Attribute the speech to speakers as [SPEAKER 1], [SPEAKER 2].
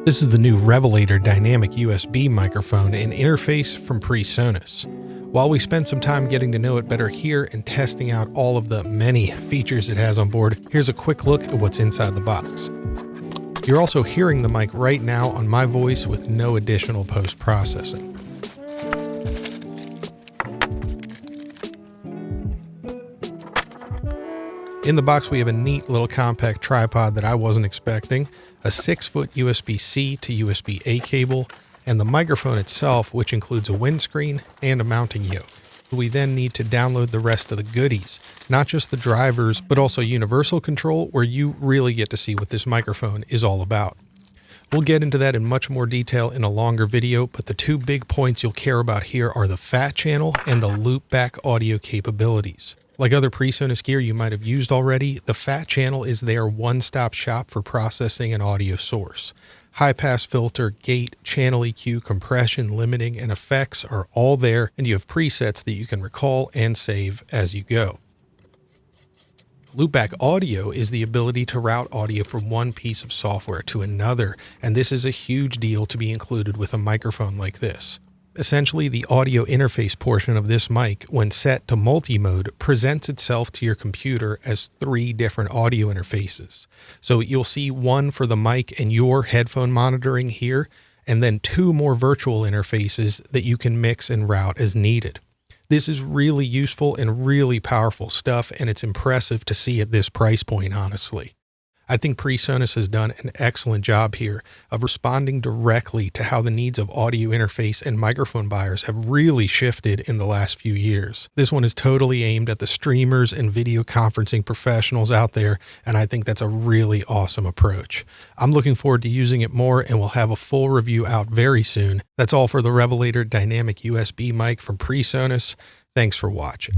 [SPEAKER 1] This is the new Revelator dynamic USB microphone and interface from PreSonus. While we spend some time getting to know it better here and testing out all of the many features it has on board, here's a quick look at what's inside the box. You're also hearing the mic right now on my voice with no additional post-processing. In the box, we have a neat little compact tripod that I wasn't expecting, a 6-foot USB-C to USB-A cable, and the microphone itself, which includes a windscreen and a mounting yoke. We then need to download the rest of the goodies, not just the drivers, but also universal control, where you really get to see what this microphone is all about. We'll get into that in much more detail in a longer video, but the two big points you'll care about here are the fat channel and the loopback audio capabilities. Like other PreSonus gear you might have used already, the fat channel is their one-stop shop for processing an audio source. High-pass filter, gate, channel EQ, compression, limiting, and effects are all there, and you have presets that you can recall and save as you go. Loopback audio is the ability to route audio from one piece of software to another, and this is a huge deal to be included with a microphone like this. Essentially, the audio interface portion of this mic, when set to multi-mode, presents itself to your computer as 3 different audio interfaces. So you'll see one for the mic and your headphone monitoring here, and then 2 more virtual interfaces that you can mix and route as needed. This is really useful and really powerful stuff, and it's impressive to see at this price point, honestly. I think PreSonus has done an excellent job here of responding directly to how the needs of audio interface and microphone buyers have really shifted in the last few years. This one is totally aimed at the streamers and video conferencing professionals out there, and I think that's a really awesome approach. I'm looking forward to using it more, and we'll have a full review out very soon. That's all for the Revelator dynamic USB mic from PreSonus. Thanks for watching.